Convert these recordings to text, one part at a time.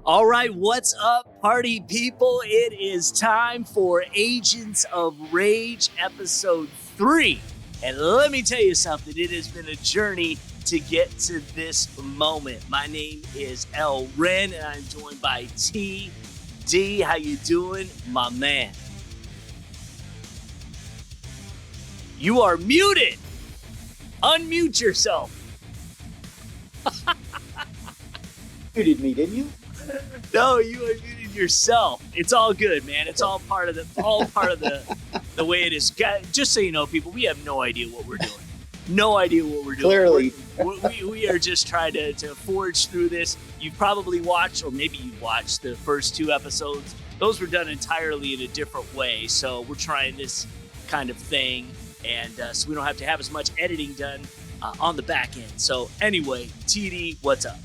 All right, what's up, party people? It is time for Agents of Rage episode 3. And let me tell you something, it has been a journey to get to this moment. My name is Ren, and I'm joined by T.D. How you doing, my man? You are muted. Unmute yourself. Muted me, didn't you? No, you unmuted yourself. It's all good, man. It's all part of the way it is. Just so you know, people, we have no idea what we're doing. No idea what we're doing. Clearly. We are just trying to forge through this. You've probably watched, or maybe you watched the first 2 episodes. Those were done entirely in a different way. So we're trying this kind of thing. And so we don't have to have as much editing done on the back end. So anyway, TD, what's up?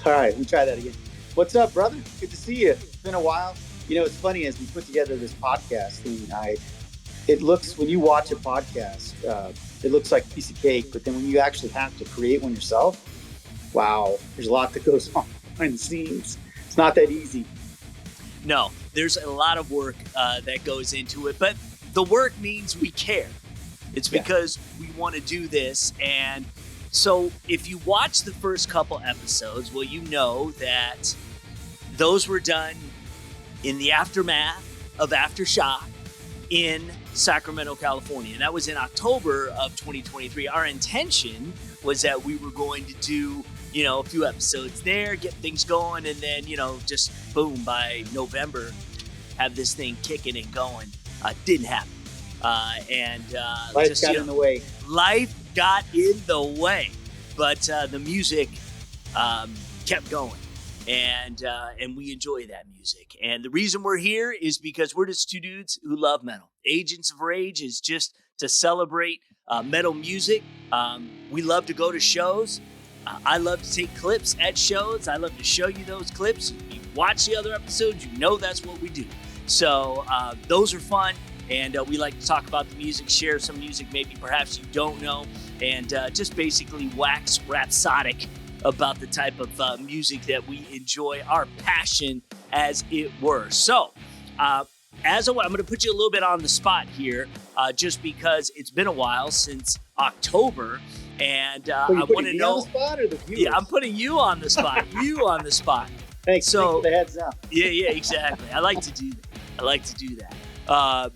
All right, we try that again. What's up, brother? Good to see you. It's been a while. You know, it's funny as we put together this podcast thing. It looks, when you watch a podcast, it looks like a piece of cake. But then when you actually have to create one yourself, wow, there's a lot that goes on behind the scenes. It's not that easy. No, there's a lot of work that goes into it, but the work means we care. It's because we want to do this. And so if you watch the first couple episodes, well, you know that those were done in the aftermath of Aftershock in Sacramento, California. And that was in October of 2023. Our intention was that we were going to do, a few episodes there, get things going, and then, just boom, by November, have this thing kicking and going. Didn't happen. Life got in the way. Life got in the way, but the music kept going, and we enjoy that music. And the reason we're here is because we're just 2 dudes who love metal. Agents of Rage is just to celebrate metal music. We love to go to shows. I love to take clips at shows. I love to show you those clips. You watch the other episodes, you know that's what we do. So those are fun. And we like to talk about the music, share some music maybe perhaps you don't know, and just basically wax rhapsodic about the type of music that we enjoy, our passion as it were. So I'm going to put you a little bit on the spot here just because it's been a while since October. And I want to know. On the spot or the viewers? Yeah, I'm putting you on the spot. You on the spot. Thanks for the heads up. Yeah, exactly. I like to do that.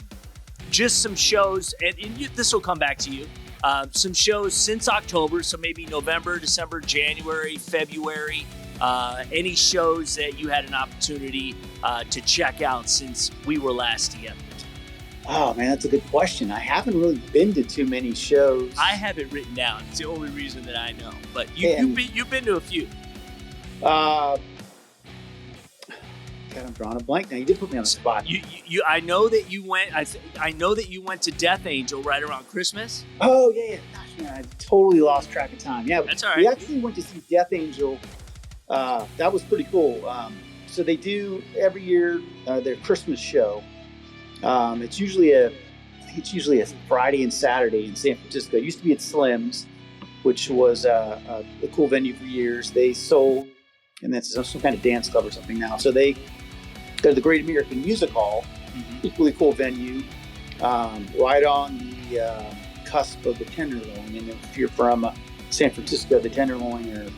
Just some shows, and this will come back to you. Some shows since October, so maybe November, December, January, February. Any shows that you had an opportunity to check out since we were last together? Oh, man, that's a good question. I haven't really been to too many shows. I have it written down. It's the only reason that I know. But you've been to a few. God, I'm drawing a blank now. You did put me on the spot. I know that you went. I know that you went to Death Angel right around Christmas. Oh yeah. Gosh, man, I totally lost track of time. Yeah, that's all right. We actually went to see Death Angel. That was pretty cool. So they do every year their Christmas show. It's usually a Friday and Saturday in San Francisco. It used to be at Slim's, which was a cool venue for years. They sold, and that's some kind of dance club or something now. So they go to the Great American Music Hall, equally cool venue, right on the cusp of the Tenderloin. And if you're from San Francisco, the Tenderloin are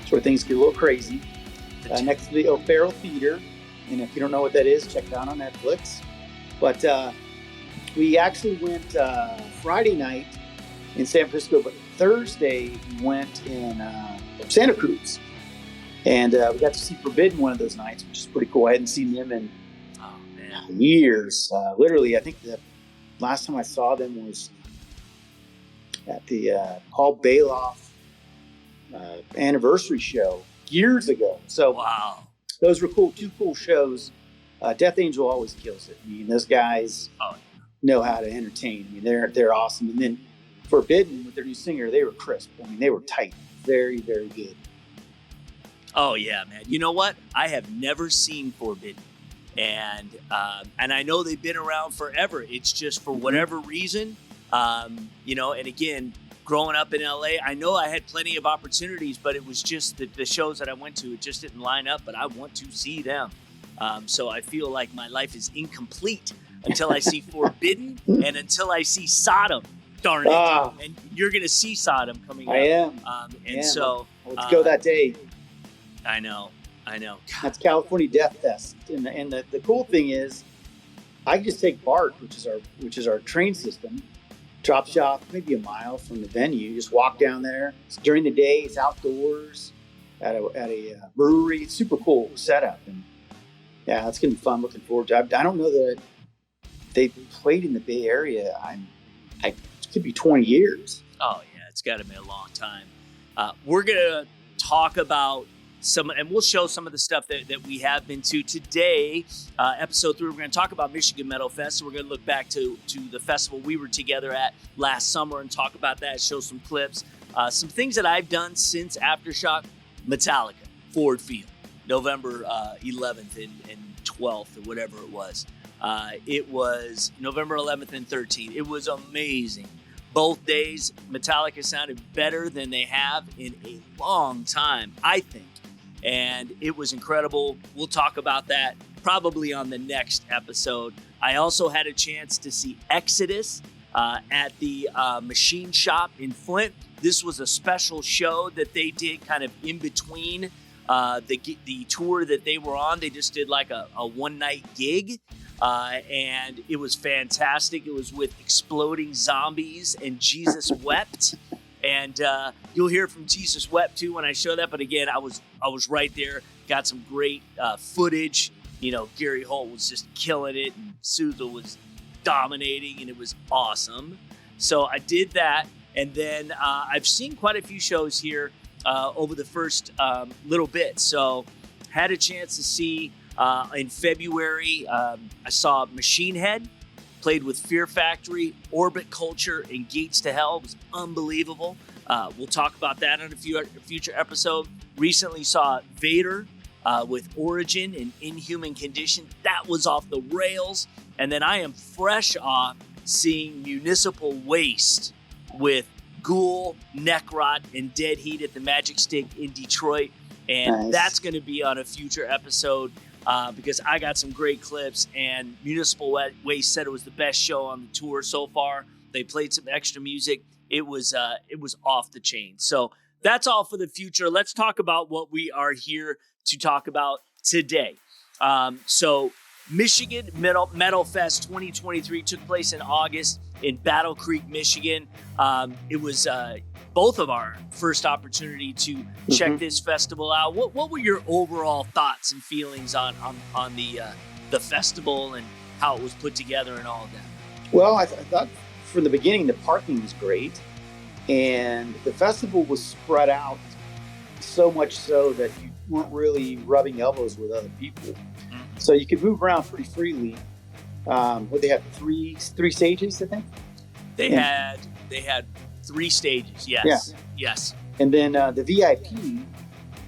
sort of things get a little crazy. Next to the O'Farrell Theater, and if you don't know what that is, check it out on Netflix. But we actually went Friday night in San Francisco, but Thursday we went in Santa Cruz. And we got to see Forbidden one of those nights, which is pretty cool. I hadn't seen them in years. Literally, I think the last time I saw them was at the Paul Bailoff anniversary show years ago. So wow, those were cool. 2 cool shows. Death Angel always kills it. I mean, those guys know how to entertain. I mean, they're awesome. And then Forbidden with their new singer, they were crisp. I mean, they were tight. Very, very good. Oh yeah, man. You know what? I have never seen Forbidden, and I know they've been around forever. It's just for whatever reason, and again, growing up in LA, I know I had plenty of opportunities, but it was just the shows that I went to, it just didn't line up, but I want to see them. So I feel like my life is incomplete until I see Forbidden and until I see Sodom. Darn it. And you're going to see Sodom coming up. I am. So let's go that day. I know. God. That's California Death Fest. And the cool thing is I can just take BART, which is our train system, drops you off maybe a mile from the venue. You just walk down there. It's during the day. It's outdoors at a brewery. It's super cool setup. And yeah, it's going to be fun. Looking forward to it. I don't know that they've played in the Bay Area. It could be 20 years. Oh, yeah. It's got to be a long time. We're going to talk about and we'll show some of the stuff that we have been to today. Episode 3, we're going to talk about Michigan Metalfest. So we're going to look back to the festival we were together at last summer and talk about that, show some clips. Some things that I've done since Aftershock. Metallica, Ford Field, November 11th and 12th or whatever it was. It was November 11th and 13th. It was amazing. Both days, Metallica sounded better than they have in a long time, I think. And it was incredible. We'll talk about that probably on the next episode. I also had a chance to see Exodus at the Machine Shop in Flint. This was a special show that they did kind of in between the tour that they were on. They just did like a one-night gig. And it was fantastic. It was with Exploding Zombies and Jesus Wept. And you'll hear from Jesus Wept too when I show that. But again, I was right there. Got some great footage. You know, Gary Holt was just killing it, and Souza was dominating, and it was awesome. So I did that, and then I've seen quite a few shows here over the first little bit. So had a chance to see in February. I saw Machine Head. Played with Fear Factory, Orbit Culture, and Gates to Hell. It was unbelievable. We'll talk about that on a future episode. Recently saw Vader with Origin and Inhuman Condition. That was off the rails. And then I am fresh off seeing Municipal Waste with Ghoul, Necrot, and Dead Heat at the Magic Stick in Detroit. And that's going to be on a future episode. Because I got some great clips, and Municipal Waste said it was the best show on the tour so far. They played some extra music. It was off the chain. So that's all for the future. Let's talk about what we are here to talk about today. So Michigan Metalfest 2023 took place in August in Battle Creek, Michigan. It was both of our first opportunity to check this festival out. What were your overall thoughts and feelings on the festival and how it was put together and all of that? Well, I thought from the beginning the parking was great, and the festival was spread out so much so that you weren't really rubbing elbows with other people. So you could move around pretty freely. They had three stages, I think. They had 3 stages. Yes. Yeah. Yes. And then the VIP,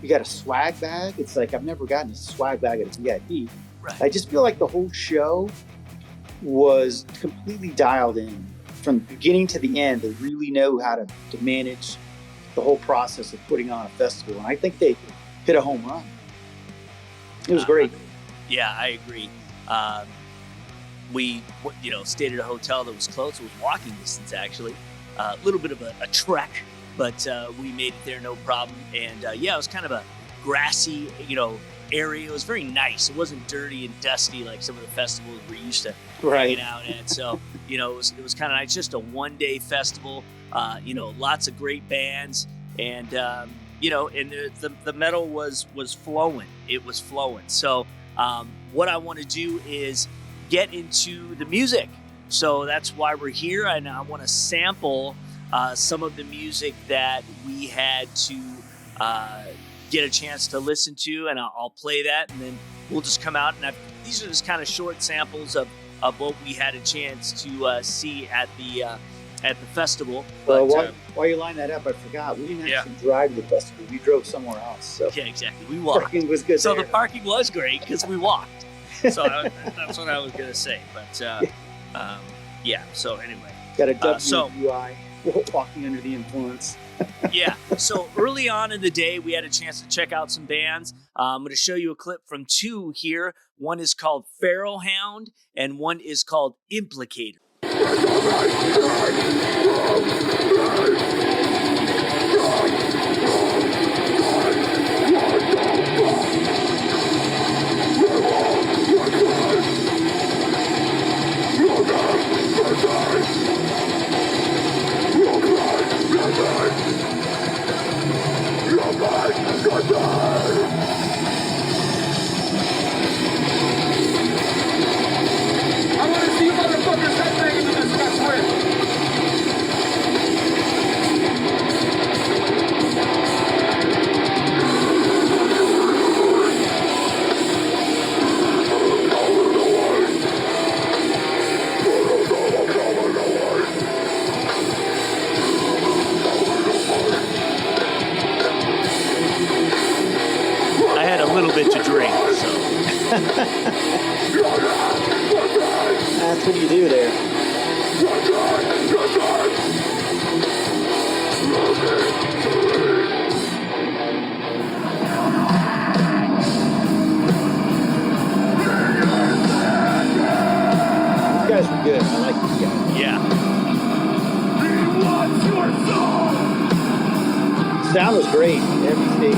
you got a swag bag. It's like I've never gotten a swag bag at a VIP. Right. I just feel like the whole show was completely dialed in from the beginning to the end. They really know how to manage the whole process of putting on a festival, and I think they hit a home run. It was great. Yeah, I agree. We stayed at a hotel that was close. It was walking distance, actually. A little bit of a trek, but we made it there no problem. And it was kind of a grassy, area. It was very nice. It wasn't dirty and dusty like some of the festivals we're used to hanging out at. So, it was kind of nice. Just a one-day festival. Lots of great bands, and and the metal was flowing. It was flowing. So, what I want to do is get into the music. So that's why we're here, and I want to sample some of the music that we had to get a chance to listen to, and I'll play that, and then we'll just come out. And these are just kind of short samples of what we had a chance to see at the festival. But, while you line that up, I forgot we didn't actually drive to the festival. We drove somewhere else. So yeah, exactly. We walked. Parking was good. So there. The parking was great because we walked. So that's what I was gonna say. But so anyway, got a WUI. walking under the influence. Yeah. So early on in the day, we had a chance to check out some bands. I'm going to show you a clip from two here. One is called Feral Hound, and one is called Implicator. I want to see you motherfuckers headbanging to this next win. I had a little bit to drink, so. That's what you do there. These guys were good. I like these guys. Yeah. Sound was great. Every stage.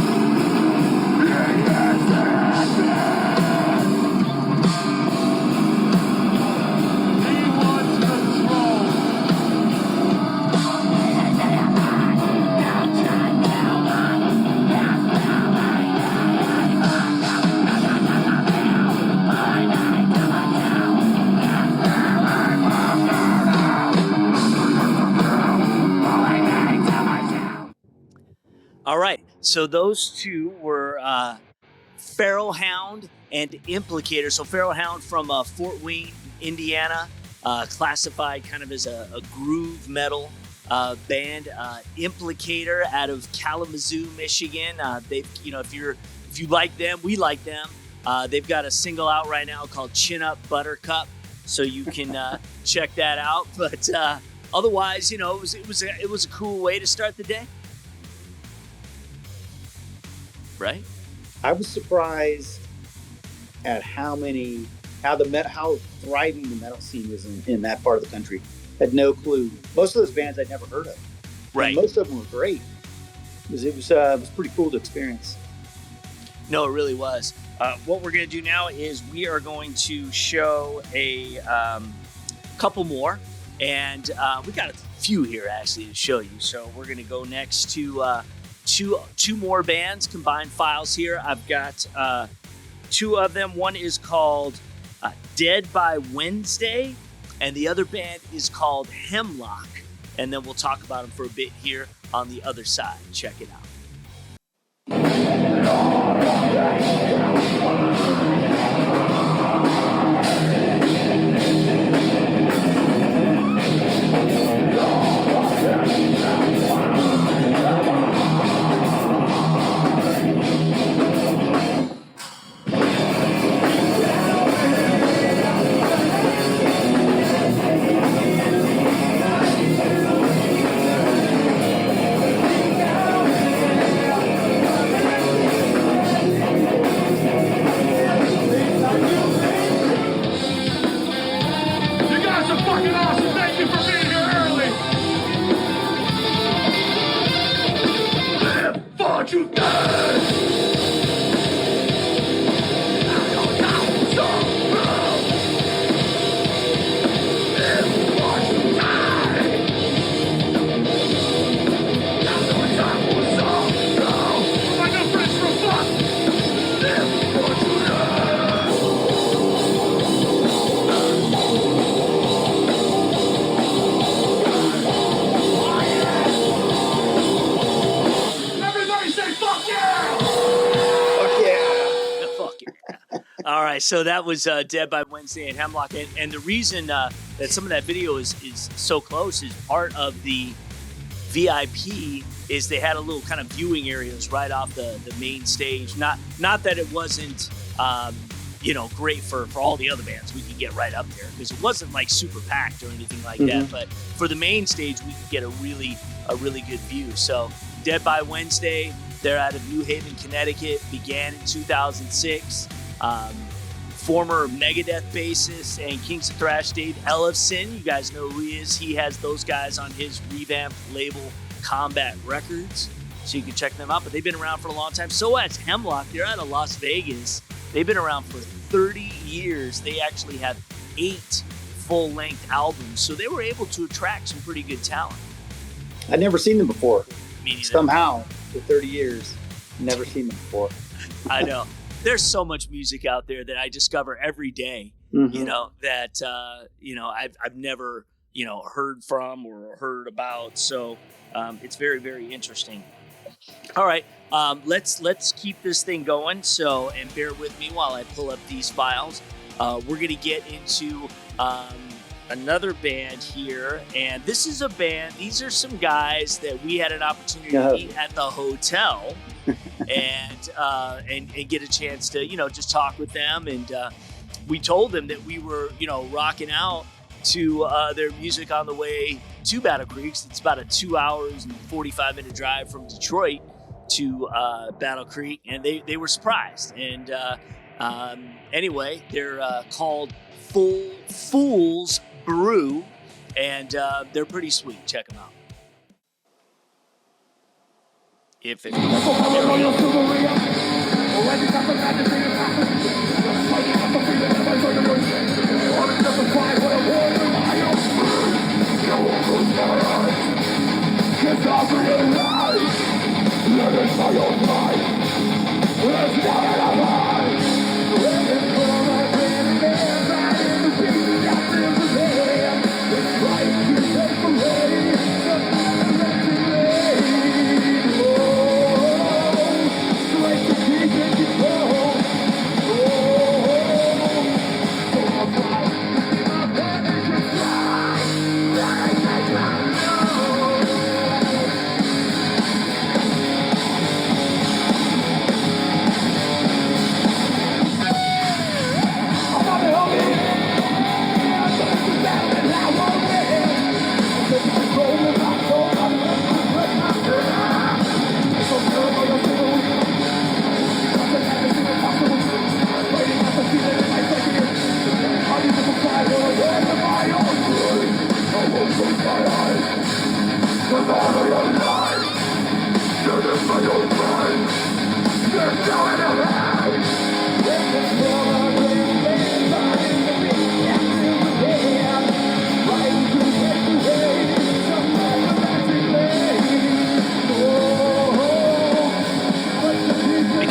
All right. So those two were Feral Hound and Implicator. So Feral Hound from Fort Wayne, Indiana, classified kind of as a groove metal band. Implicator out of Kalamazoo, Michigan. They've, if you like them, we like them. They've got a single out right now called Chin Up Buttercup, so you can check that out. But otherwise, it was a cool way to start the day. Right? I was surprised at how thriving the metal scene is in that part of the country. Had no clue. Most of those bands I'd never heard of. Right. And most of them were great. It was pretty cool to experience. No, it really was. What we're going to do now is we are going to show a couple more, and we got a few here actually to show you. So we're going to go next to two more bands, combined files here. I've got two of them. One is called Dead by Wednesday, and the other band is called Hemlock. And then we'll talk about them for a bit here on the other side. Check it out. So that was Dead by Wednesday and Hemlock. And the reason that some of that video is so close is part of the VIP is they had a little kind of viewing areas right off the main stage. Not that it wasn't, great for all the other bands. We could get right up there because it wasn't like super packed or anything like Mm-hmm. that. But for the main stage, we could get a really good view. So Dead by Wednesday, they're out of New Haven, Connecticut, began in 2006. Former Megadeth bassist and Kings of Thrash Dave Ellefson, you guys know who he is. He has those guys on his revamped label Combat Records, so you can check them out. But they've been around for a long time. So has Hemlock. They're out of Las Vegas. They've been around for 30 years. They actually have 8 full-length albums, so they were able to attract some pretty good talent. I'd never seen them before. Me neither. Somehow, for 30 years, never seen them before. I know. There's so much music out there that I discover every day, Mm-hmm. that, I've never, heard from or heard about. So it's very, very interesting. All right. Let's keep this thing going. So, and bear with me while I pull up these files. We're going to get into another band here. And this is a band. These are some guys that we had an opportunity to meet at the hotel. and get a chance to, just talk with them. And we told them that we were, rocking out to their music on the way to Battle Creek. It's about a 2 hours and 45-minute drive from Detroit to Battle Creek. And they were surprised. And anyway, they're called Fool's Brew. And they're pretty sweet. Check them out. If it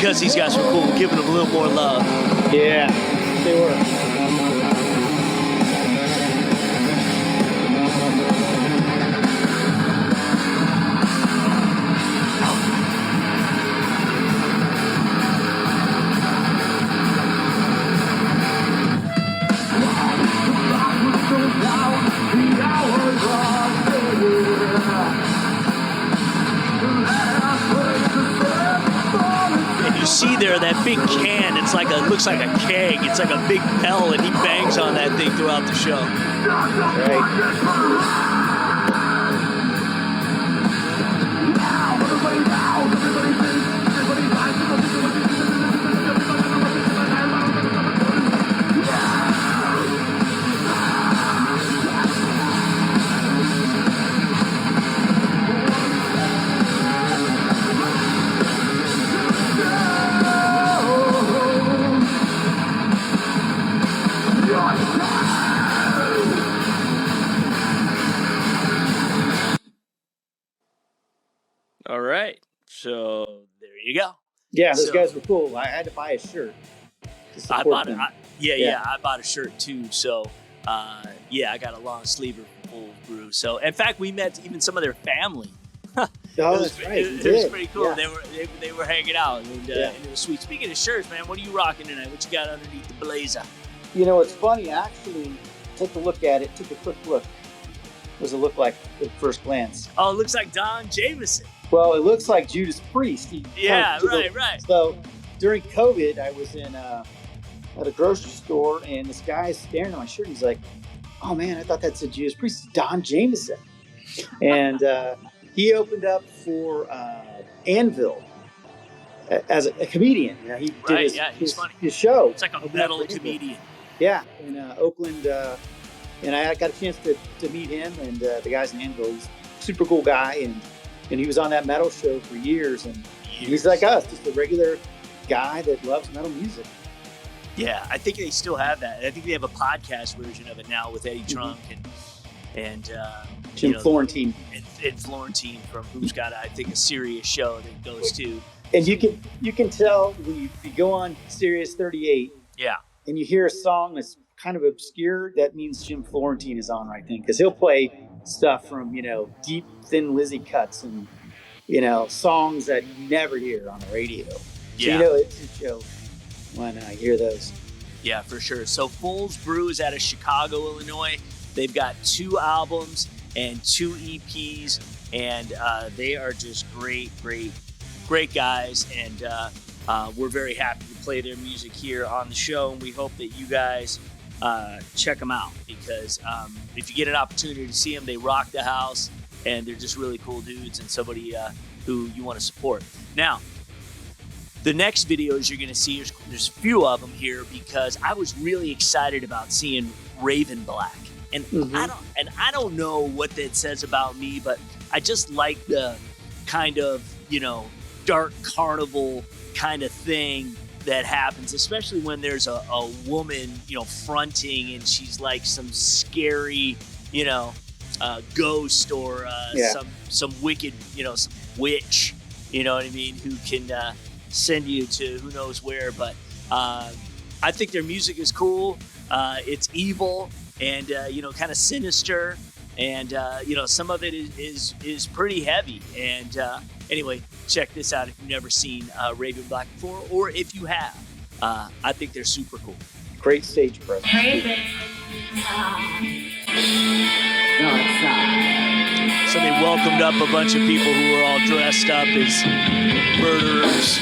because these guys were cool, giving them a little more love. Yeah, they were. You see there that big can, it looks like a keg. It's like a big bell, and he bangs on that thing throughout the show. All right, so there you go. Yeah, those guys were cool. I had to buy a shirt. I bought it. I bought a shirt too. So, I got a long sleeve of Full Brew. So, in fact, we met even some of their family. That's right. It was pretty cool. Yeah. They were hanging out, and it was sweet. Speaking of shirts, man, what are you rocking tonight? What you got underneath the blazer? It's funny. Actually, took a quick look. What does it look like at first glance? Oh, it looks like Don Jameson. Well, it looks like Judas Priest. Right. So during COVID, I was in at a grocery store, and this guy is staring at my shirt. He's like, "Oh man, I thought that said Judas Priest. It's Don Jameson." And he opened up for Anvil as a comedian. You know, he did his show. It's like a metal comedian. Yeah, in Oakland. And I got a chance to meet him and the guys in Anvil. He's a super cool guy, and he was on that metal show for years. And he's like us, just a regular guy that loves metal music. Yeah, I think they still have that. I think they have a podcast version of it now with Eddie Trunk and Jim Florentine. And Florentine, from who's got, I think, a Sirius show that goes to. And you can tell when you go on Sirius 38. Yeah. And you hear a song that's kind of obscure, that means Jim Florentine is on right then, because he'll play stuff from, deep, thin Lizzy cuts and, songs that you never hear on the radio. So, it's a show when I hear those. Yeah, for sure. So Fool's Brew is out of Chicago, Illinois. They've got 2 albums and 2 EPs, and they are just great guys. And we're very happy to play their music here on the show, and we hope that you guys check them out, because if you get an opportunity to see them, they rock the house, and they're just really cool dudes and somebody who you want to support. Now, the next videos you're going to see, there's a few of them here, because I was really excited about seeing Raven Black. And I don't know what that says about me, but I just like the kind of, dark carnival kind of thing that happens, especially when there's a woman, fronting, and she's like some scary, ghost or some wicked, some witch, you know what I mean, who can send you to who knows where. But I think their music is cool. It's evil and kind of sinister, and some of it is pretty heavy. And anyway, check this out if you've never seen Raven Black before, or if you have. I think they're super cool. Great stage presence. So they welcomed up a bunch of people who were all dressed up as murderers.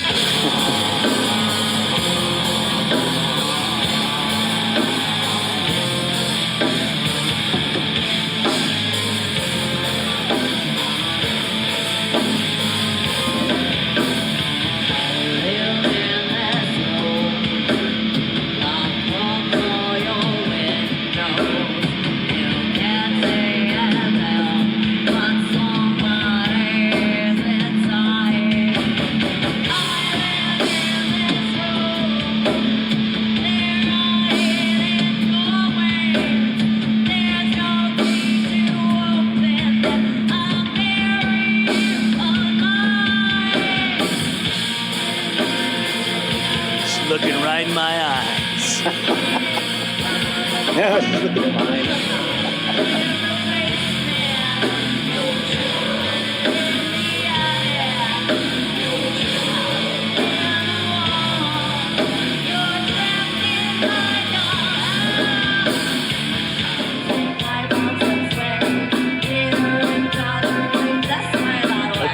Looking right in my eyes. No, she's looking at mine.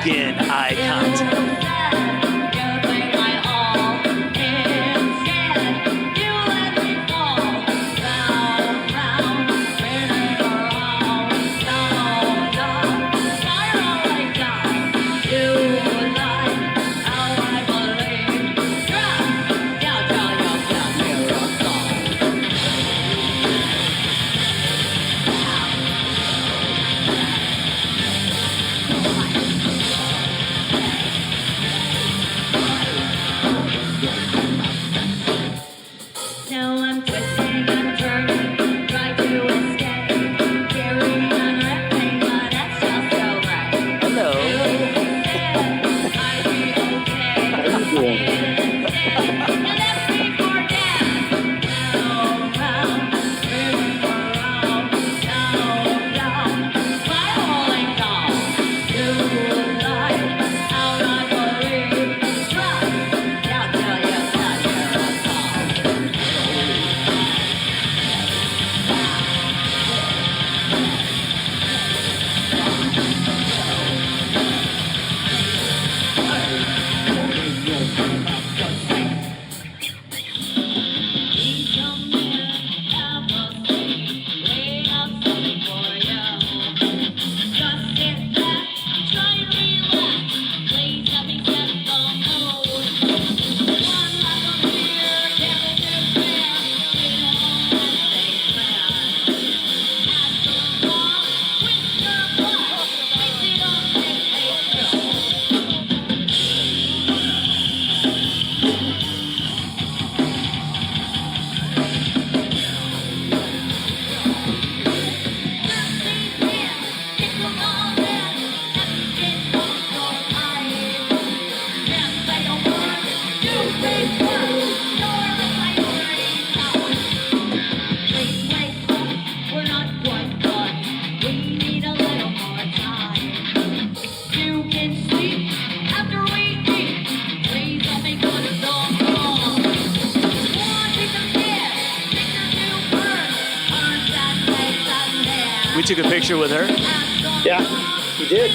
Again, eye contact. took a picture with her. Yeah, he did.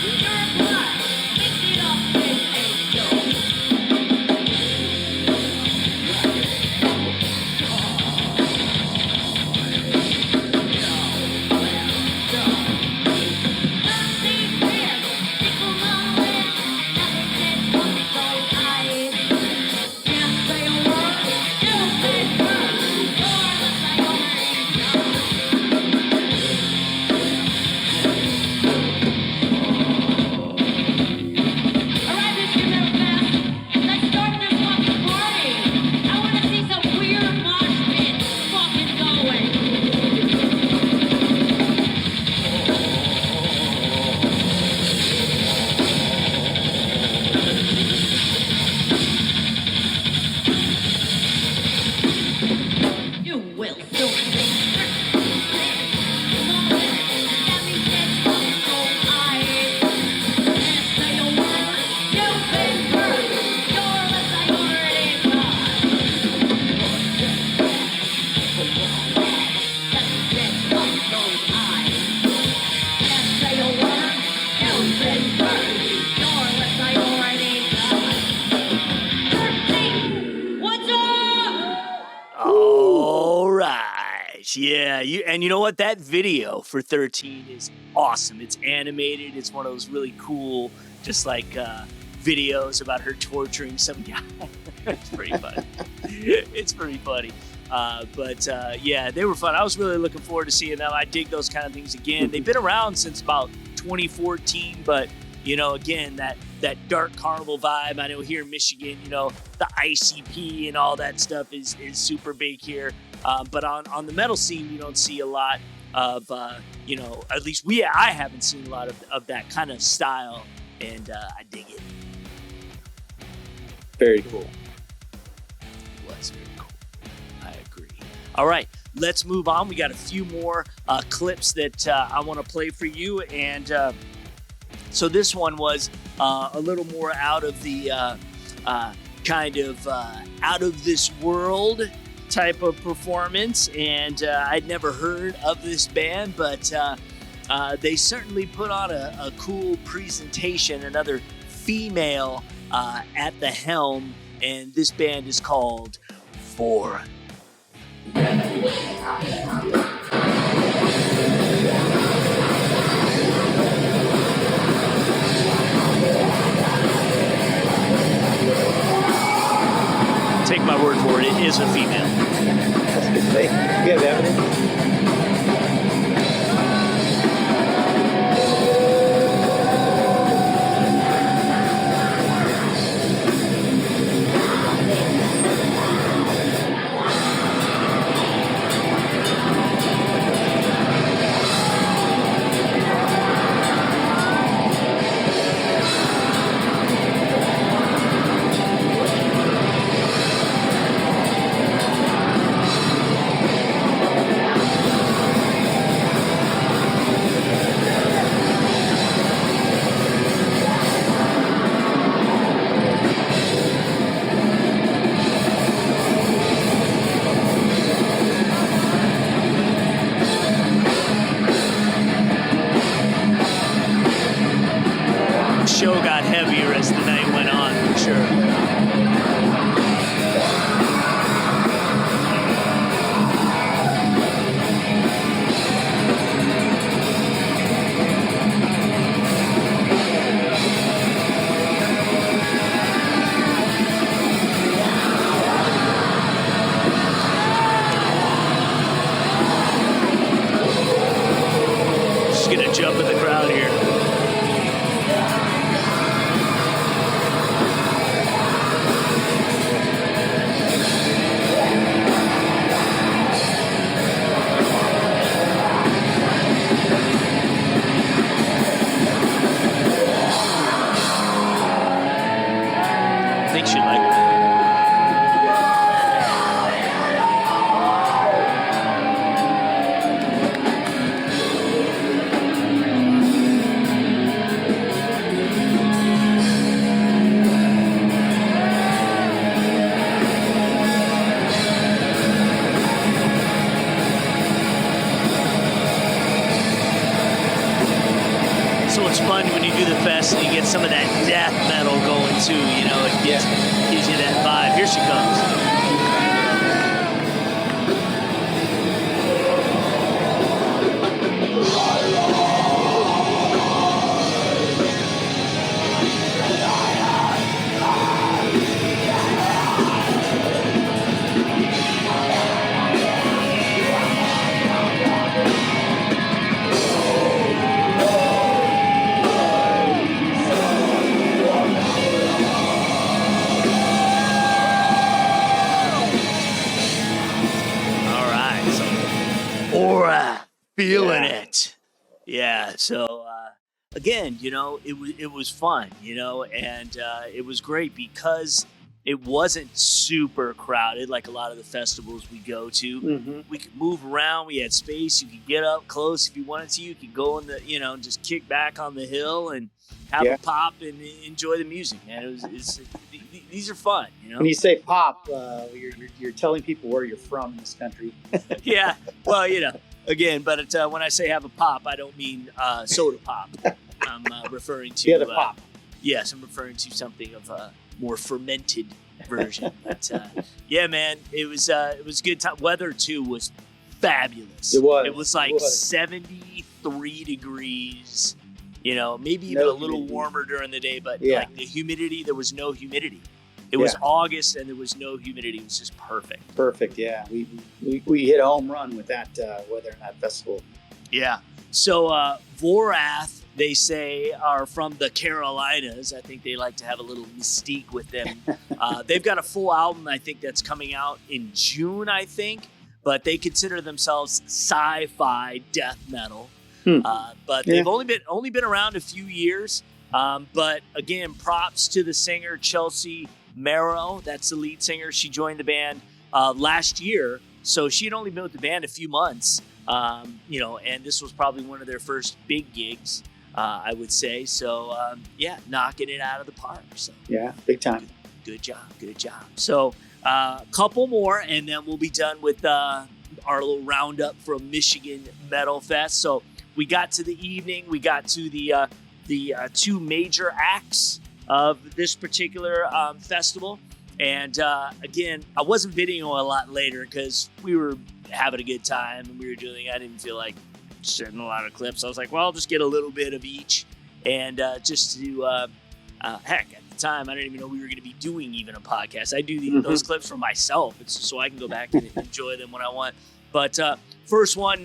Yeah, and you know what? That video for 13 is awesome. It's animated. It's one of those really cool, just like videos about her torturing some guy. It's pretty funny. It's pretty funny. But yeah, they were fun. I was really looking forward to seeing them. I dig those kind of things again. They've been around since about 2014, but you know, again, that dark carnival vibe. I know here in Michigan, you know, the ICP and all that stuff is super big here. But on the metal scene, you don't see a lot of, you know, at least I haven't seen a lot of that kind of style, and I dig it. Very cool. It was very cool. I agree. All right, let's move on. We got a few more clips that I want to play for you, and so this one was a little more out of the kind of out of this world type of performance, and I'd never heard of this band, but they certainly put on a cool presentation. Another female at the helm, and this band is called Four. Take my word for it, it is a female. That's a good thing. You have evidence? too. It gives you that vibe. Here she comes. Feeling it. Yeah. So, again, it was fun, and it was great because it wasn't super crowded like a lot of the festivals we go to. Mm-hmm. We could move around. We had space. You could get up close if you wanted to. You could go in the, just kick back on the hill and have a pop and enjoy the music, man. These are fun, When you say pop, you're telling people where you're from in this country. Yeah. Well, again, but when I say have a pop, I don't mean soda pop. I'm referring to the pop. Yes, I'm referring to something of a more fermented version. But yeah, man, it was good time. Weather too was fabulous. It was. It was like 73 degrees. Maybe even a little warmer during the day, but like the humidity, there was no humidity. It was August and there was no humidity. It was just perfect. Perfect, yeah. We hit a home run with that weather in that festival. Yeah. So Vorath, they say, are from the Carolinas. I think they like to have a little mystique with them. They've got a full album, I think, that's coming out in June, I think. But they consider themselves sci-fi death metal. But they've only been around a few years. But again, props to the singer Chelsea Marrow. That's the lead singer. She joined the band last year, so she had only been with the band a few months. And this was probably one of their first big gigs, I would say. So knocking it out of the park. So yeah, big time. Good job. So a couple more, and then we'll be done with our little roundup from Michigan Metalfest. So we got to the evening. We got to the two major acts of this particular festival. And again, I wasn't videoing a lot later because we were having a good time and we were doing, I didn't feel like sending a lot of clips. I was like, well, I'll just get a little bit of each. And just to, heck, at the time, I didn't even know we were going to be doing even a podcast. I do those clips for myself. It's so I can go back and enjoy them when I want. But first one,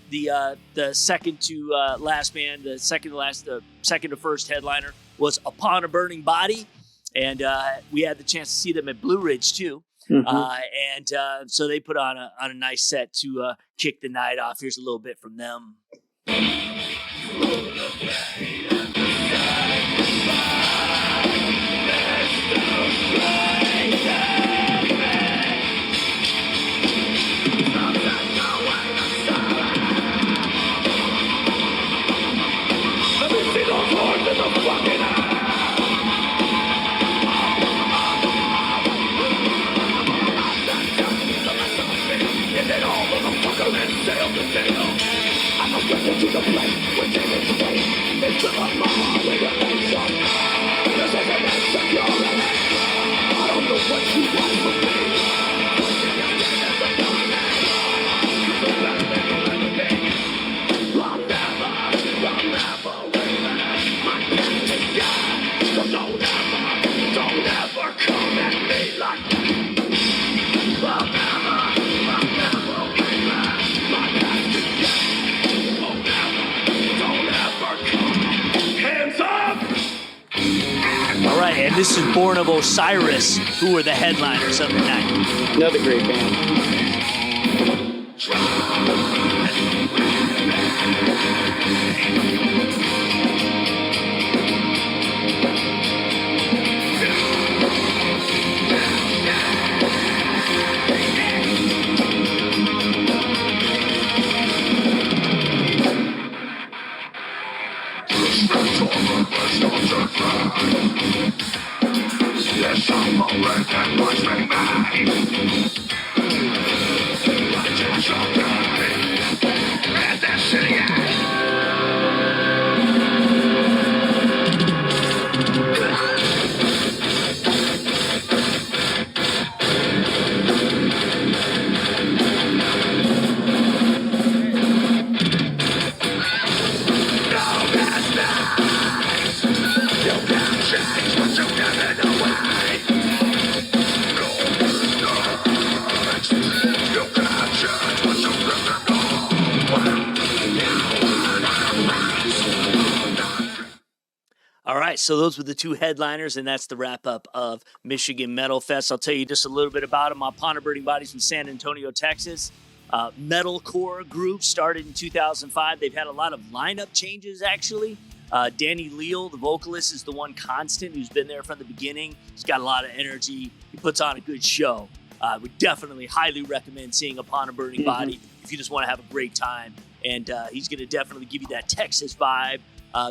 the second to last band, the second to first headliner was Upon a Burning Body. And we had the chance to see them at Blue Ridge too. And so they put on a nice set to kick the night off. Here's a little bit from them. And this is Born of Osiris, who were the headliners of the night. Another great band. Yes, I'm already that much like mine. Just alright. At that city. right, so those were the two headliners, and that's the wrap-up of Michigan Metalfest. I'll tell you just a little bit about them. Ponda Burning Bodies from San Antonio, Texas. Metalcore group started in 2005. They've had a lot of lineup changes, actually. Danny Leal, the vocalist, is the one constant who's been there from the beginning. He's got a lot of energy. He puts on a good show. I would definitely highly recommend seeing Upon a Burning Body if you just want to have a great time. And he's going to definitely give you that Texas vibe.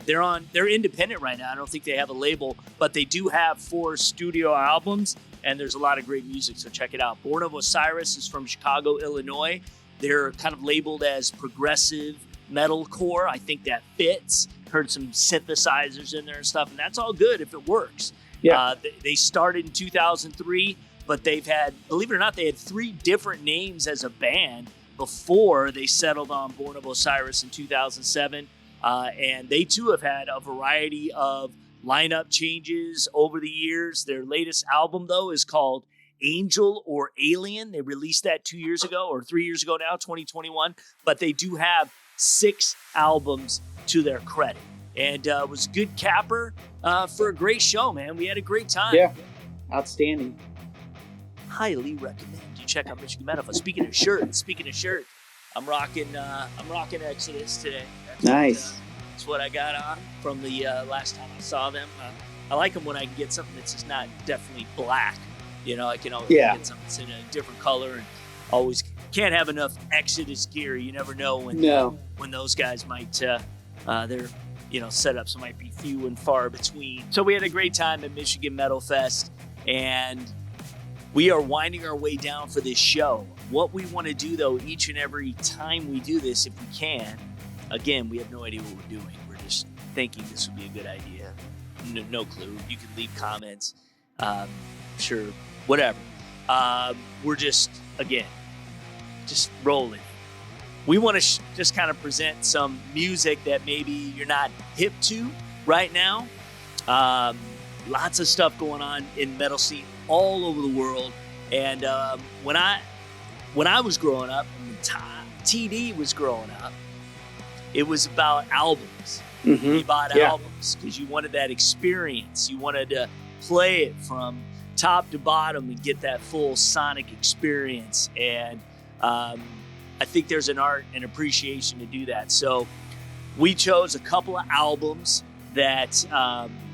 They're independent right now. I don't think they have a label, but they do have 4 studio albums, and there's a lot of great music, so check it out. Born of Osiris is from Chicago, Illinois. They're kind of labeled as progressive metalcore. I think that fits. Heard some synthesizers in there and stuff, and that's all good if it works. Yeah. They started in 2003, but they've had, believe it or not, they had 3 different names as a band before they settled on Born of Osiris in 2007. And they too have had a variety of lineup changes over the years. Their latest album, though, is called Angel or Alien. They released that 2 years ago, or 3 years ago now, 2021. But they do have 6 albums to their credit. And it was a good capper for a great show, man. We had a great time. Yeah, outstanding. Highly recommend you check out Michigan Metalfest. Speaking of shirts, I'm rocking Exodus today. Nice. That's what I got on from the last time I saw them. I like them when I can get something that's just not definitely black. You know, I can always get something that's in a different color, and always can't have enough Exodus gear. You never know when those guys might their setups might be few and far between. So we had a great time at Michigan Metalfest, and we are winding our way down for this show. What we want to do, though, each and every time we do this, if we can, again, we have no idea what we're doing. We're just thinking this would be a good idea. No clue. You can leave comments. Sure, whatever. We're just rolling. We want to just kind of present some music that maybe you're not hip to right now. Lots of stuff going on in metal scene all over the world. And when I was growing up, when T.D. was growing up, it was about albums. You bought albums because you wanted that experience. You wanted to play it from top to bottom and get that full sonic experience. And I think there's an art and appreciation to do that. So we chose a couple of albums that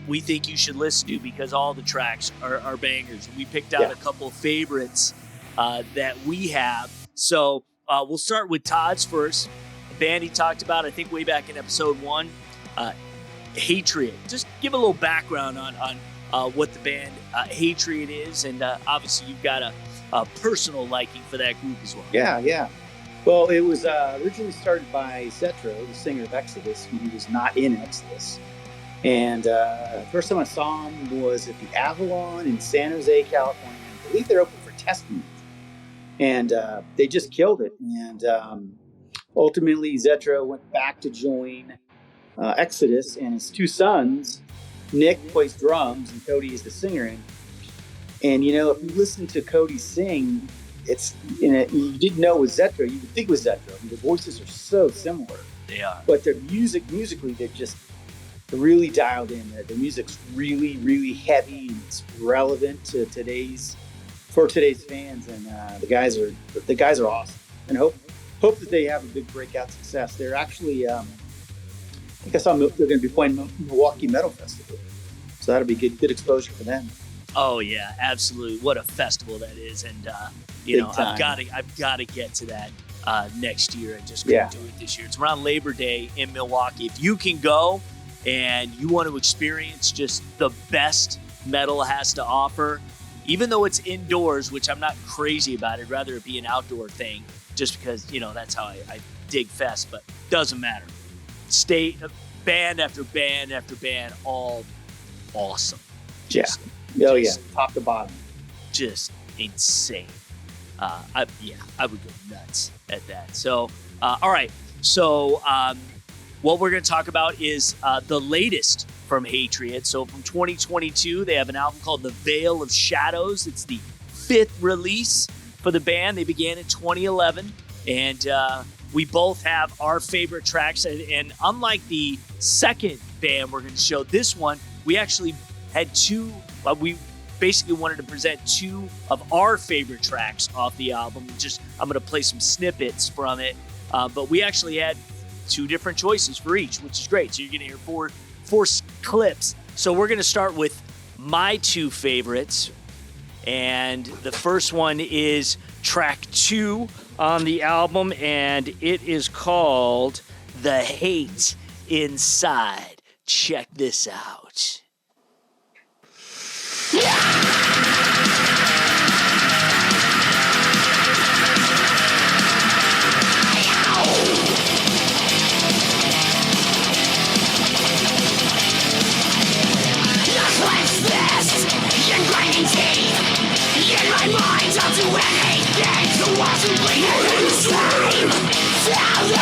we think you should listen to because all the tracks are bangers. We picked out a couple of favorites that we have. So we'll start with Todd's first. A band he talked about, I think, way back in episode 1, Hatred. Just give a little background on what the band Hatred is, and obviously you've got a personal liking for that group as well. Yeah. Well, it was originally started by Zetro, the singer of Exodus, when he was not in Exodus. And first time I saw him was at the Avalon in San Jose, California. I believe they're open for Testament. And they just killed it. And ultimately, Zetro went back to join Exodus, and his 2 sons, Nick plays drums and Cody is the singer. And you know, if you listen to Cody sing, you didn't know it was Zetro. You would think it was Zetro. The voices are so similar. They are. But their musically, they're just really dialed in. The music's really, really heavy, and it's relevant to today's fans. And the guys are awesome. And hope that they have a big breakout success. They're actually, I think I saw they're going to be playing Milwaukee Metal Festival, so that'll be good exposure for them. Oh yeah, absolutely! What a festival that is, and I've got to get to that next year. I just couldn't do it this year. It's around Labor Day in Milwaukee. If you can go and you want to experience just the best metal has to offer, even though it's indoors, which I'm not crazy about, I'd rather it be an outdoor thing, just because that's how I dig fest. But doesn't matter. Band after band after band, all awesome. Top to bottom, just insane. I would go nuts at that. So, all right. So, what we're going to talk about is the latest from Hatred. So, from 2022, they have an album called The Veil of Shadows. It's the 5th release for the band. They began in 2011, and we both have our favorite tracks. And unlike the second band we're going to show, this one we actually had two. We basically wanted to present two of our favorite tracks off the album. I'm going to play some snippets from it, but we actually had two different choices for each, which is great. So you're going to hear four clips. So we're going to start with my two favorites, and the first one is track 2 on the album, and it is called "The Hate Inside." Check this out. Grinding teeth in my mind, I'll do anything to watch you bleed inside. Feel the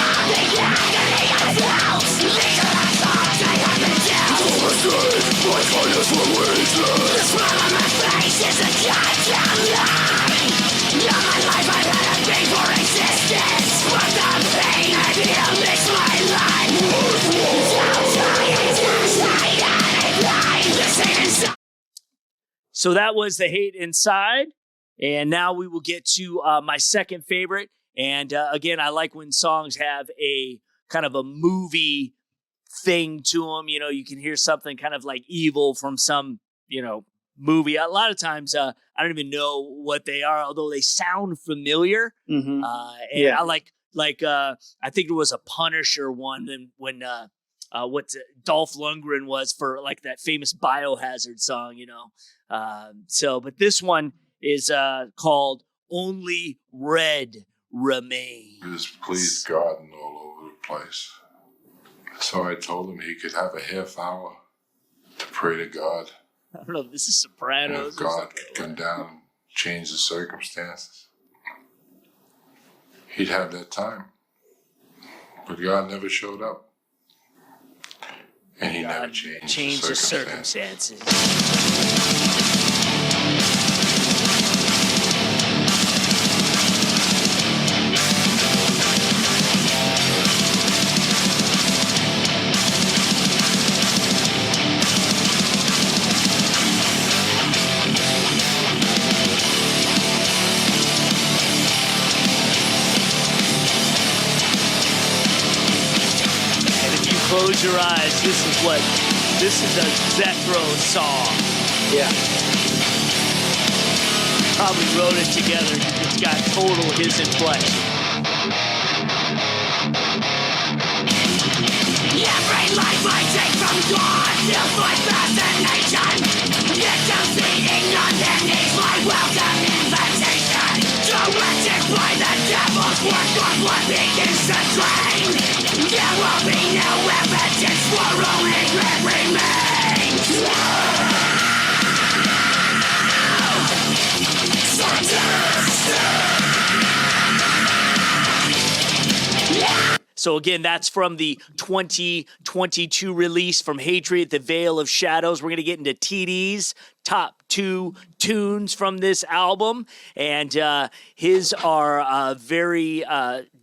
agony I felt. These are the thoughts I have been dealt. My kindness will wait. The smile on my face is a goddamn lie. All my life I've had a thing for existence, but the pain I feel makes my life So that was "The Hate Inside." And now we will get to my second favorite. And again, I like when songs have a kind of a movie thing to them. You know, you can hear something kind of like evil from some, movie. A lot of times, I don't even know what they are, although they sound familiar. Mm-hmm. I like I think it was a Punisher one when what Dolph Lundgren was for like that famous Biohazard song, but this one is called "Only Red Remains." He just pleased God and all over the place. So I told him he could have a half hour to pray to God. I don't know if this is Sopranos. And if God could come down and change the circumstances, he'd have that time. But God never showed up. And he never changed the circumstances. Close your eyes. This is a Zethro song. Yeah. Probably wrote it together. It's got total his inflection. Every life I take from God fills my fascination. Victims feeding on their needs, my welcome invitation. Directed by the devil's work, our blood begins to drain. There will be no evidence, for only dread remains. So again, that's from the 2022 release from Hatred, The Veil of Shadows. We're going to get into TD's top 2 tunes from this album. And his are very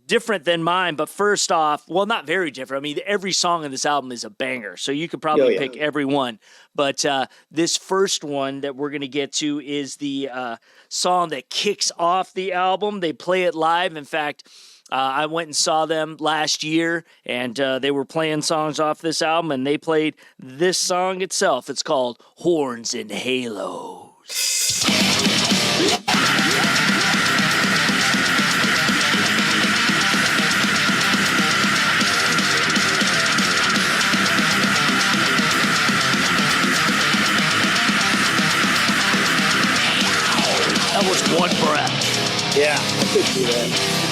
different than mine. But first off, well, not very different. I mean, every song in this album is a banger. So you could probably pick every one. But this first one that we're going to get to is the song that kicks off the album. They play it live. In fact, I went and saw them last year, and they were playing songs off this album, and they played this song itself. It's called "Horns and Halos." That was one breath. Yeah, I could do that.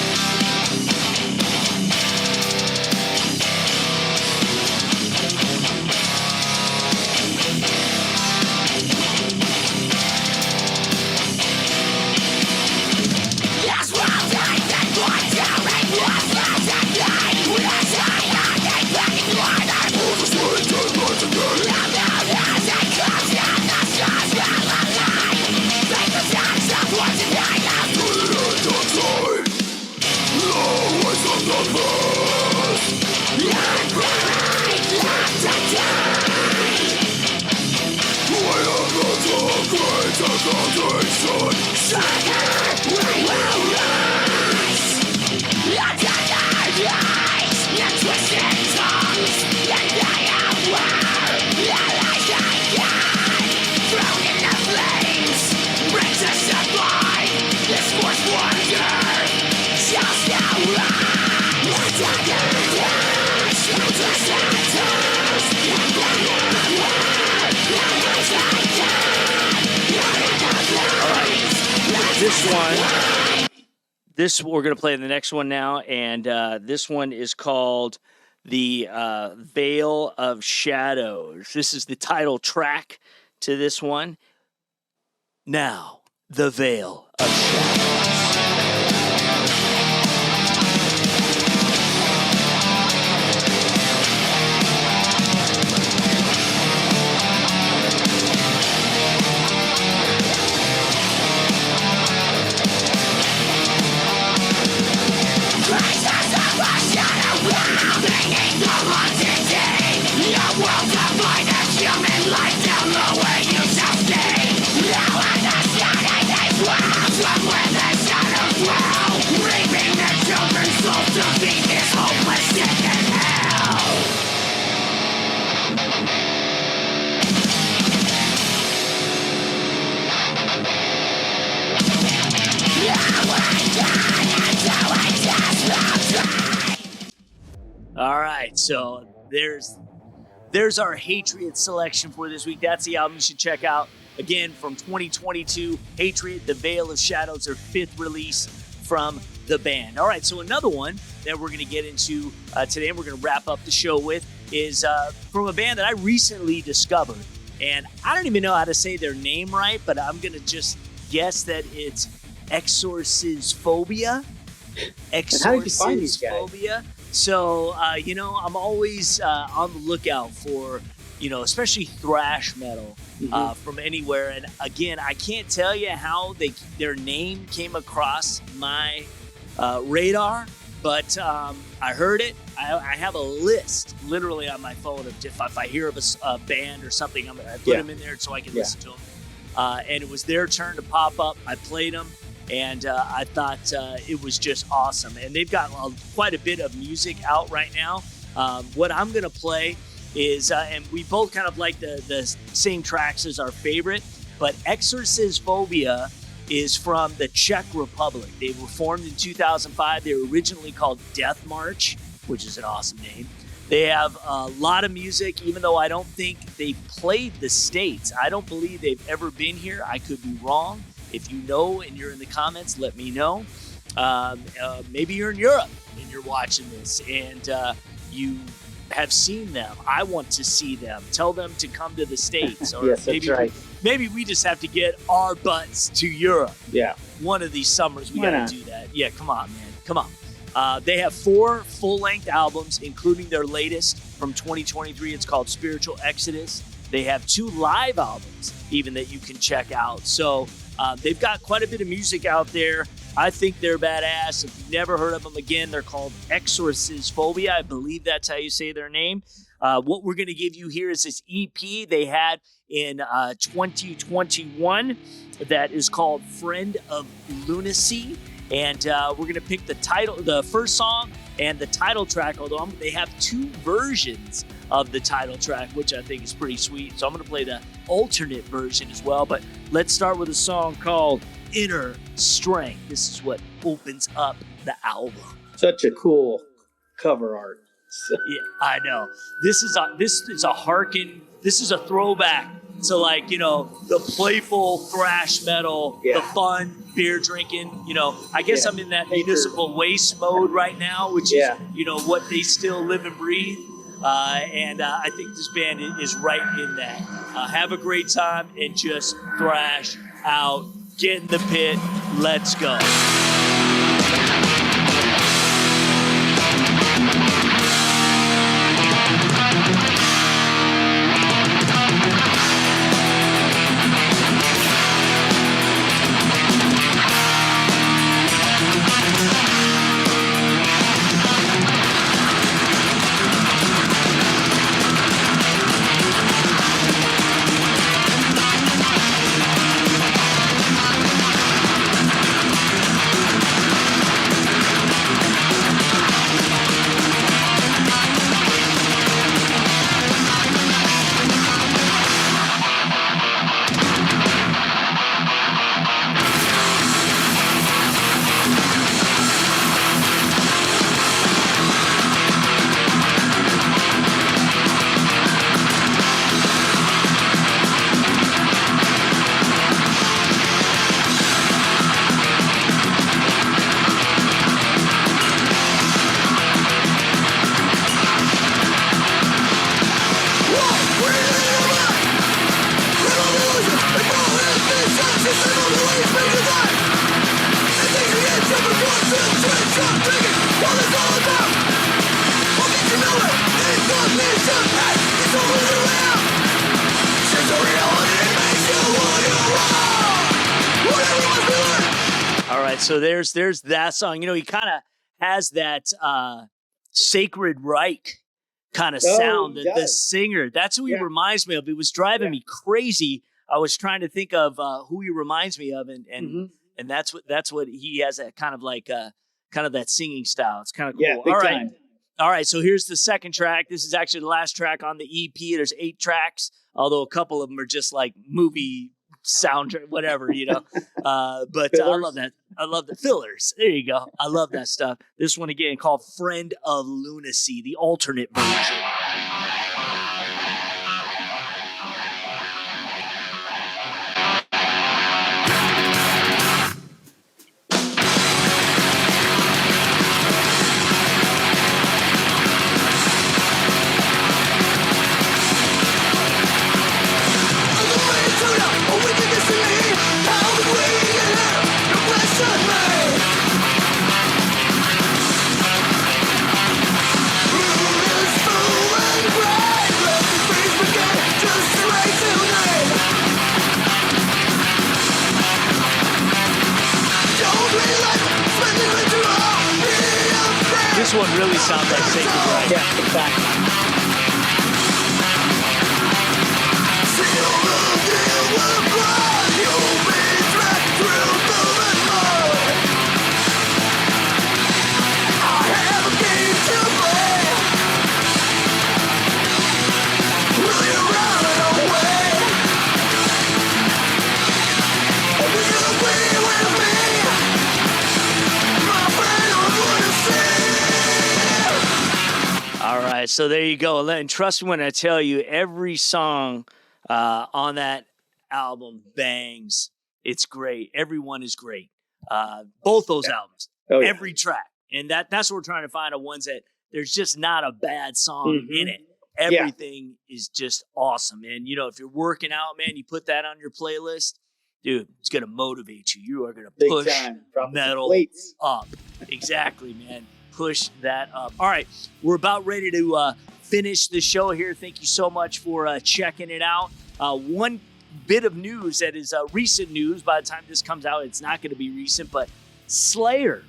We're going to play the next one now, and this one is called The Veil of Shadows. This is the title track to this one. Now, The Veil of Shadows. All right, so there's our Hatred selection for this week. That's the album you should check out. Again, from 2022, Hatred, The Veil of Shadows, their 5th release from the band. All right, so another one that we're going to get into today, and we're going to wrap up the show with, is from a band that I recently discovered. And I don't even know how to say their name right, but I'm going to just guess that it's Exorcisphobia. How did you find these guys? Exorcisphobia. So, I'm always on the lookout for, especially thrash metal from anywhere. And again, I can't tell you how their name came across my radar, but I heard it. I have a list literally on my phone of if I hear of a band or something, I put them in there so I can listen to them. And it was their turn to pop up. I played them. And I thought it was just awesome. And they've got quite a bit of music out right now. What I'm going to play is, and we both kind of like the same tracks as our favorite, but Exorcisphobia is from the Czech Republic. They were formed in 2005. They were originally called Death March, which is an awesome name. They have a lot of music, even though I don't think they played the States. I don't believe they've ever been here. I could be wrong. If you know and you're in the comments, let me know. Maybe you're in Europe and you're watching this and you have seen them. I want to see them. Tell them to come to the States. Or yes, that's right. Maybe we just have to get our butts to Europe. Yeah. One of these summers, we got to do that. Yeah, come on, man. Come on. They have 4 full-length albums, including their latest from 2023. It's called Spiritual Exodus. They have 2 live albums even that you can check out. So they've got quite a bit of music out there. I think they're badass. If you've never heard of them, again, they're called Exorcisphobia. I believe that's how you say their name. What we're going to give you here is this EP they had in 2021 that is called Friend of Lunacy. And we're going to pick the first song and the title track, although they have 2 versions of the title track, which I think is pretty sweet. So I'm going to play the alternate version as well. But let's start with a song called Inner Strength. This is what opens up the album. Such a cool cover art. Yeah, I know. This is a throwback to the playful thrash metal, the fun beer drinking. I guess I'm in that municipal waste mode right now, which is what they still live and breathe. And I think this band is right in that. Have a great time and just thrash out. Get in the pit. Let's go. All right, so there's that song. You know, he kind of has that Sacred Reich kind of sound. The singer, that's who he reminds me of. It was driving me crazy. I was trying to think of who he reminds me of, and that's what he has, that kind of like kind of that singing style. It's kind of cool. Yeah, big All right. time. All right, so here's the second track. This is actually the last track on the EP. There's 8 tracks, although a couple of them are just like movie soundtrack, whatever, you know. But I love that. I love the fillers. There you go. I love that stuff. This one again called Friend of Lunacy, the alternate version. This one really sounds like Sacred Reich. Yeah, exactly. All right, so there you go. And trust me when I tell you, every song on that album bangs. It's great. Everyone is great. Both those albums, every track. And that's what we're trying to find, are ones that there's just not a bad song in it. Everything is just awesome. And, you know, if you're working out, man, you put that on your playlist, dude, it's going to motivate you. You are going to push metal up. Exactly, man. Push that up. All right, we're about ready to finish the show here. Thank you so much for checking it out. One bit of news that is recent news. By the time this comes out, it's not going to be recent, but Slayer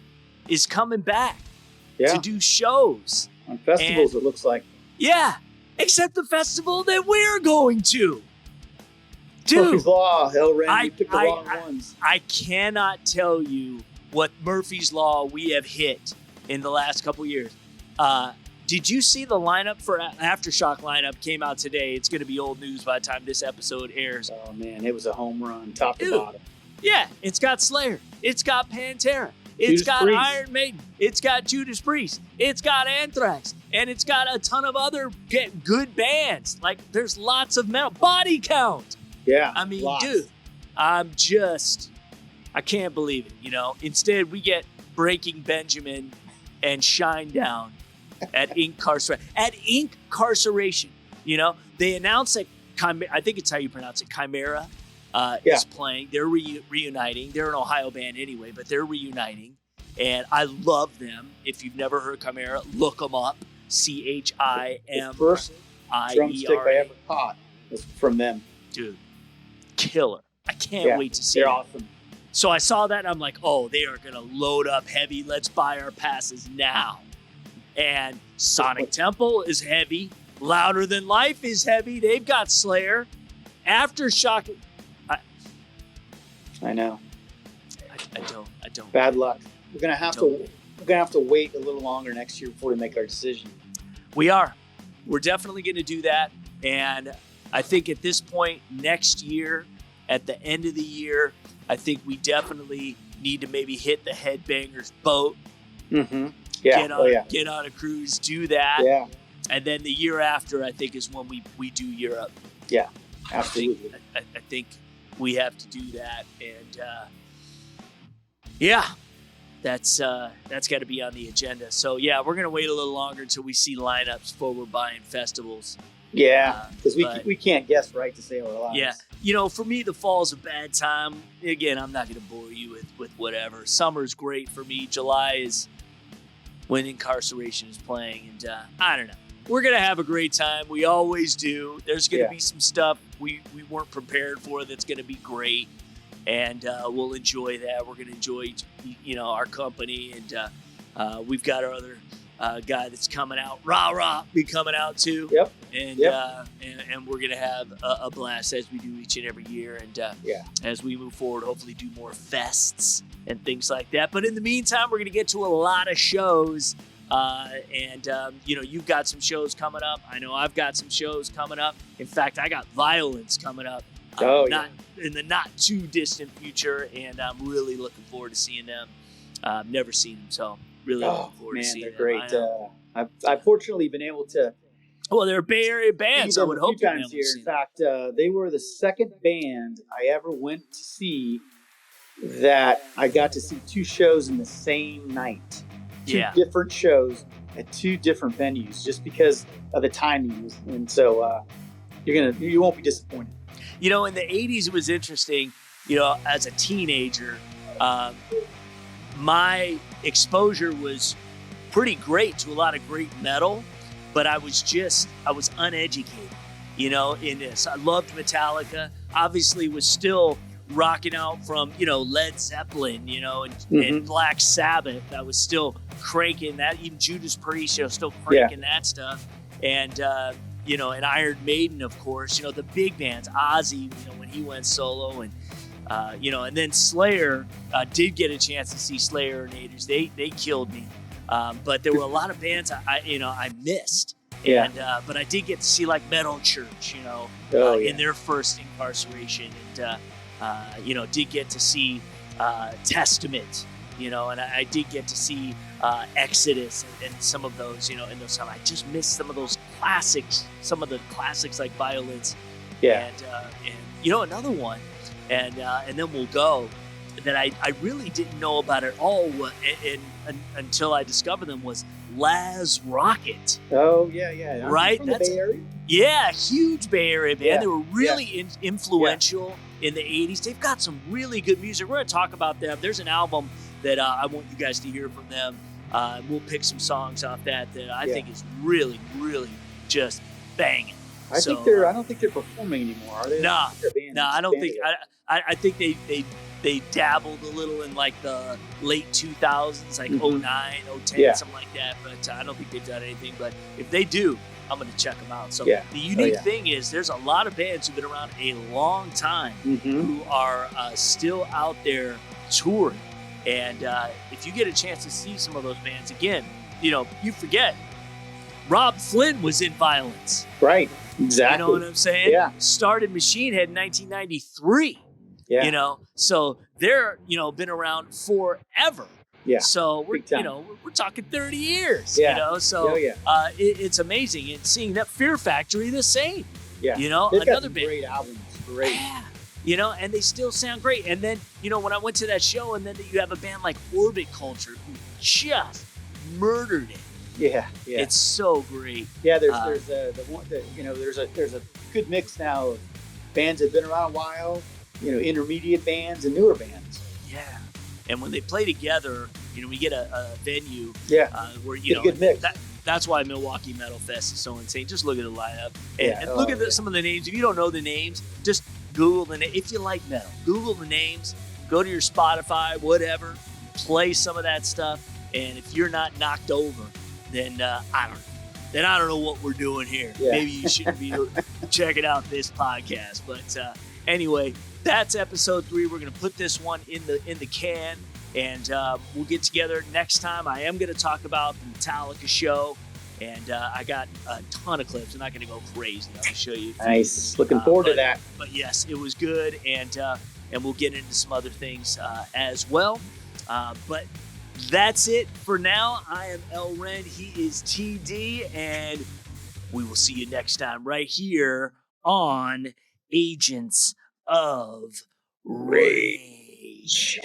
is coming back to do shows. On festivals, it looks like. Yeah, except the festival that we're going to. Dude, Murphy's Law, Ren, you picked the wrong ones. I cannot tell you what Murphy's Law we have hit in the last couple years. Did you see the lineup for Aftershock lineup came out today? It's going to be old news by the time this episode airs. Oh, man, it was a home run, top to bottom. Yeah, it's got Slayer. It's got Pantera. It's got Priest. Iron Maiden. It's got Judas Priest. It's got Anthrax. And it's got a ton of other good bands. Like, there's lots of metal. Body Count. Yeah, I mean, lots. dude, I can't believe it, you know? Instead, we get Breaking Benjamin and Shinedown at Incarceration. You know, they announced that I think it's how you pronounce it, Chimera is playing. They're reuniting. They're an Ohio band anyway, but they're reuniting. And I love them. If you've never heard Chimera, look them up. CHIMERA. The first drumstick I ever caught was from them. Dude, killer. I can't wait to see They're it. awesome. So I saw that and I'm like, oh, they are going to load up heavy. Let's buy our passes now. And Sonic Temple is heavy. Louder Than Life is heavy. They've got Slayer. Aftershock. I know. I don't. Bad luck. We're gonna have to wait a little longer next year before we make our decision. We are. We're definitely going to do that. And I think at this point next year, at the end of the year, I think we definitely need to maybe hit the Headbangers boat. Mm-hmm. Yeah. Get on a cruise, do that. Yeah. And then the year after, I think, is when we do Europe. Yeah, absolutely. I think we have to do that. And that's got to be on the agenda. So, yeah, we're going to wait a little longer until we see lineups before we're buying festivals. Yeah, because we can't guess right to save our lives. Yeah. You know, for me, the fall's a bad time. Again, I'm not going to bore you with whatever. Summer's great for me. July is when Incarceration is playing. And I don't know. We're going to have a great time. We always do. There's going to be some stuff we weren't prepared for that's going to be great. and we'll enjoy that. We're going to enjoy, our company, and we've got our other guy that's coming out. Rah, be coming out too. Yep. And Yep. and we're going to have a blast as we do each and every year. And as we move forward, hopefully do more fests and things like that. But in the meantime, we're going to get to a lot of shows. You've got some shows coming up. I know I've got some shows coming up. In fact, I got Violence coming up. Not in the not too distant future, and I'm really looking forward to seeing them. I've never seen them, so really looking forward to seeing them. They're great. I've fortunately been able to. Well, they're a Bay Area band, so I would hope you've been able to see them. In fact, they were the second band I ever went to see that I got to see two shows in the same night. Two different shows at two different venues, just because of the timing, and so you won't be disappointed. In the 80s, it was interesting, as a teenager, my exposure was pretty great to a lot of great metal, but I was uneducated, in this. I loved Metallica, obviously was still rocking out from, Led Zeppelin, and Black Sabbath. I was still cranking that, even Judas Priest, still cranking that stuff. And, and Iron Maiden, of course, the big bands, Ozzy, when he went solo, and and then Slayer, did get a chance to see Slayer and Naders. They killed me. But there were a lot of bands I missed. And, but I did get to see like Metal Church, in their first incarceration, and, did get to see, Testament, and I did get to see, Exodus and some of those, in those times. I just missed some of those classics, like Violence. And another one, and then we'll go, that I really didn't know about at all until I discovered them was Laz Rocket. Oh, yeah. Right? From the Bay Area? Yeah, huge Bay Area band. Yeah. They were really influential in the 80s. They've got some really good music. We're going to talk about them. There's an album that I want you guys to hear from them. We'll pick some songs off that I think is really, really just banging. I don't think they're performing anymore, are they? No, I don't think. I think they dabbled a little in like the late 2000s, like 09, 10, something like that. But I don't think they've done anything. But if they do, I'm going to check them out. So the unique thing is there's a lot of bands who've been around a long time who are still out there touring. And if you get a chance to see some of those bands, again, you forget, Rob Flynn was in Violence. Right, exactly. You know what I'm saying? Yeah. Started Machine Head in 1993. Yeah. So they're, been around forever. Yeah. So we're talking 30 years. Yeah. So it's amazing, and seeing that Fear Factory the same. Yeah. They've another got some band. Great albums. Great. Yeah. And they still sound great. And then, when I went to that show, and then you have a band like Orbit Culture who just murdered it. Yeah. It's so great. Yeah. There's a good mix now of bands that have been around a while, intermediate bands and newer bands. Yeah. And when they play together, we get a venue. Where a good mix. That's why Milwaukee Metalfest is so insane. Just look at the lineup and look at some of the names. If you don't know the names, just Google the name. If you like metal, Google the names. Go to your Spotify, whatever. Play some of that stuff. And if you're not knocked over, then I don't know. Then I don't know what we're doing here. Yeah. Maybe you shouldn't be checking out this podcast. But anyway, that's episode 3. We're gonna put this one in the can. And we'll get together next time. I am going to talk about the Metallica show. And I got a ton of clips. I'm not going to go crazy. I'll show you. Nice. Looking forward to that. But yes, it was good. And we'll get into some other things as well. But that's it for now. I am El Ren. He is TD. And we will see you next time right here on Agents of Rage.